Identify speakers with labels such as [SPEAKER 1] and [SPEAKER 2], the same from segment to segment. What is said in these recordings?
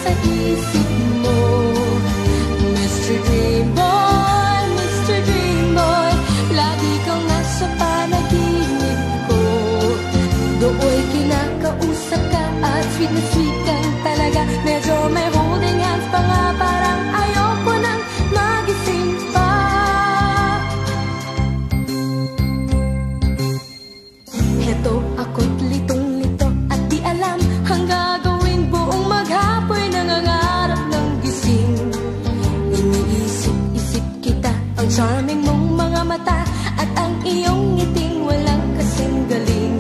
[SPEAKER 1] nasa isip mo. Mr. Dream Boy, Mr. Dream Boy, lagi kang nasa panaginip ko. Dooy kinakausap ka at sweet na sweet kang talaga. Medyo may holding hands pa nga, parang ayoko nang magising pa. Heto ako't litong-lito at di alam ang gagawin. Buong maghapoy nangangarap ng gising. Iniisip-isip kita, ang charming mong mga mata at ang iyong ngiting walang kasing galing.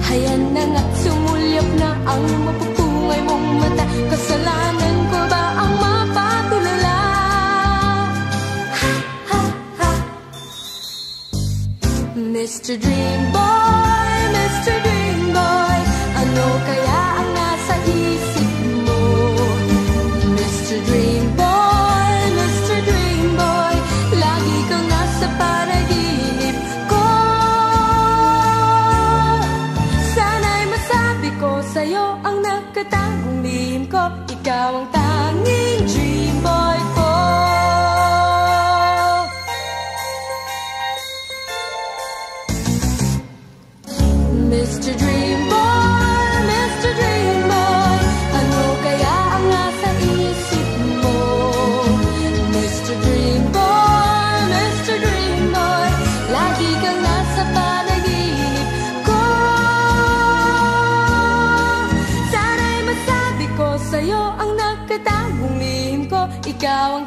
[SPEAKER 1] Hayan na nga, sumulyap na ang mapupungay mong mata. Kasalanan ko ba ang mapatulala? Ha, ha, ha. Mr. Dream Boy, Mr. Dream Boy, ano kaya ang nasa isip mo? Mr. Dream Boy, Mr. Dream Boy, lagi kang nasa panaginip ko. Sana'y masabi ko sa'yo ang nakatagong lihim ko. Ikaw ang tanging dream boy ko. Mr. Dream Boy, Mr. Dream Boy, ano kaya ang nasa isip mo? Mr. Dream Boy, Mr. Dream Boy, lagi kang nasa panaginip ko. Sana'y masabi ko sa'yo ang nakatagong lihim ko. Ikaw ang